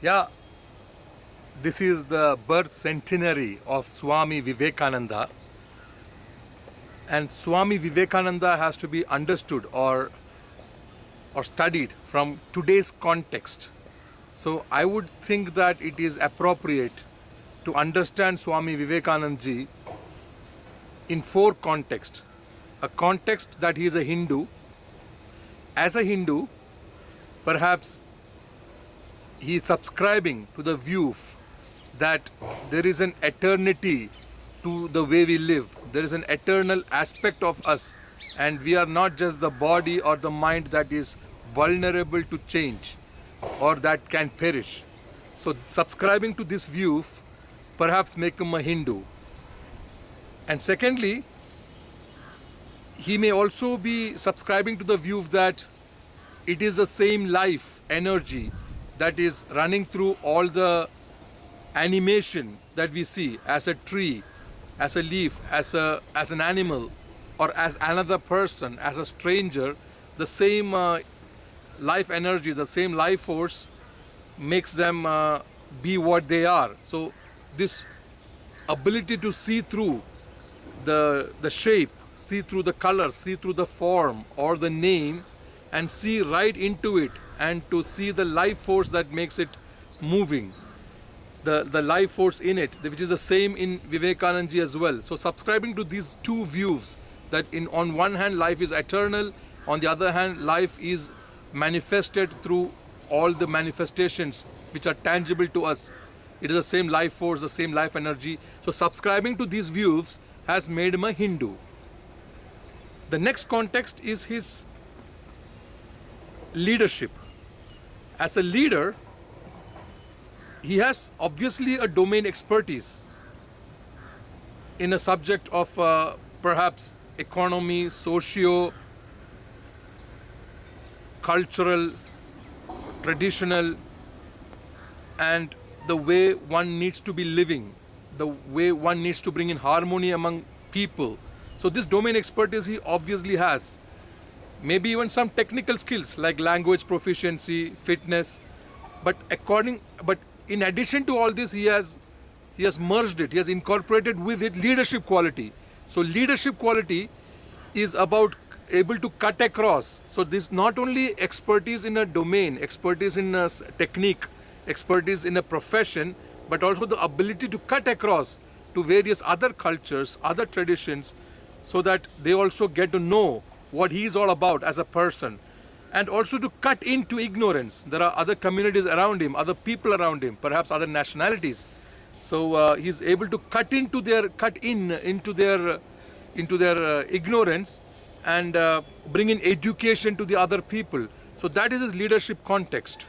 Yeah, this is the birth centenary of Swami Vivekananda, and Swami Vivekananda has to be understood or studied from today's context. So I would think that it is appropriate to understand Swami Vivekananda ji in four contexts. A context that he is a Hindu. As a Hindu, perhaps he is subscribing to the view that there is an eternity to the way we live. There is an eternal aspect of us, and we are not just the body or the mind that is vulnerable to change or that can perish. So subscribing to this view perhaps make him a Hindu. And secondly, he may also be subscribing to the view that it is the same life energy that is running through all the animation that we see, as a tree, as a leaf, as an animal, or as another person, as a stranger. The same life energy, the same life force makes them be what they are. So this ability to see through the shape, see through the color, see through the form or the name, and see right into it, and to see the life force that makes it moving, the life force in it, which is the same in Vivekananda ji as well. So subscribing to these two views, that on one hand life is eternal, on the other hand life is manifested through all the manifestations which are tangible to us. It is the same life force, the same life energy. So subscribing to these views has made him a Hindu. The next context is his leadership. As a leader, he has obviously a domain expertise in a subject of perhaps economy, socio, cultural, traditional, and the way one needs to be living, the way one needs to bring in harmony among people. So this domain expertise he obviously has. Maybe even some technical skills like language proficiency, fitness, but in addition to all this, he has merged it, he has incorporated with it leadership quality. So leadership quality is about able to cut across. So this not only expertise in a domain, expertise in a technique, expertise in a profession, but also the ability to cut across to various other cultures, other traditions, so that they also get to know what he is all about as a person, and also to cut into ignorance. There are other communities around him, other people around him, perhaps other nationalities. So he's able to cut into their ignorance, and bring in education to the other people. So that is his leadership context.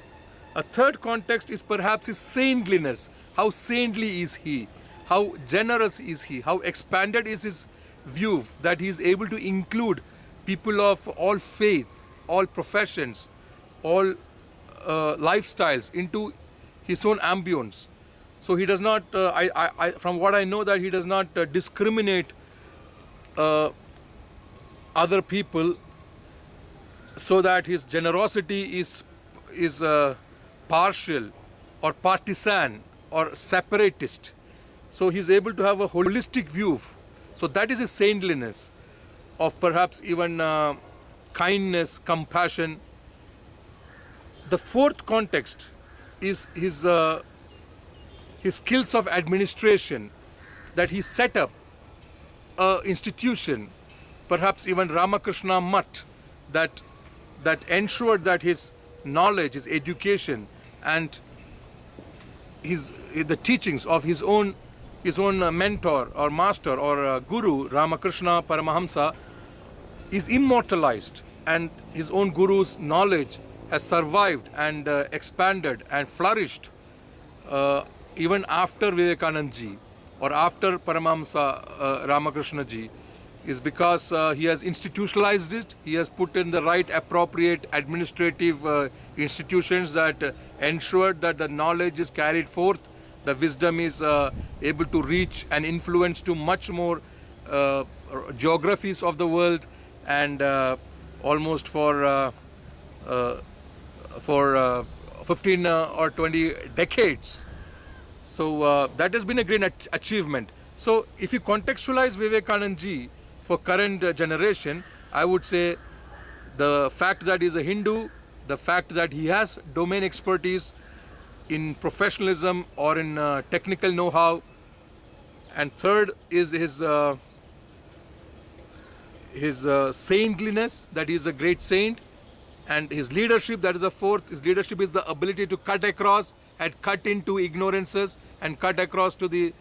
A third context is perhaps his saintliness. How saintly is he? How generous is he? How expanded is his view that he is able to include people of all faith, all professions, all lifestyles into his own ambience. So he does not, from what I know, that he does not discriminate other people, so that his generosity is partial or partisan or separatist. So he is able to have a holistic view. So that is his saintliness, of perhaps even kindness, compassion. The fourth context is his skills of administration, that he set up a institution, perhaps even Ramakrishna Mutt, that ensured that his knowledge, his education, and the teachings of his own mentor or master or guru, Ramakrishna Paramahamsa, is immortalized, and his own guru's knowledge has survived and expanded and flourished even after Vivekananda ji or after Paramahamsa Ramakrishna ji, is because he has institutionalized it. He has put in the right appropriate administrative institutions that ensured that the knowledge is carried forth, the wisdom is able to reach and influence to much more geographies of the world, and almost for 15 or 20 decades. So that has been a great achievement. So if you contextualize Vivekanand ji for current generation, I would say the fact that he's a Hindu, the fact that he has domain expertise in professionalism or in technical know-how, and third is his saintliness, that he is a great saint, and his leadership, that is the fourth. His leadership is the ability to cut across and cut into ignorances and cut across to the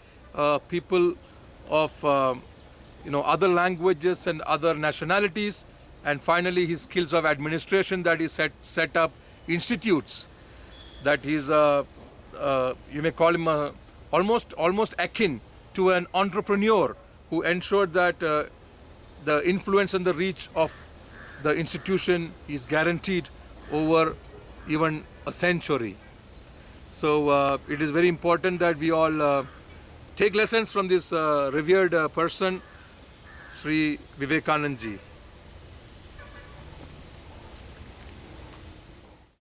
people of other languages and other nationalities. And finally, his skills of administration, that he set up institutes, that he's you may call him almost akin to an entrepreneur who ensured that the influence and the reach of the institution is guaranteed over even a century. So it is very important that we all take lessons from this revered person, Sri Vivekanand ji.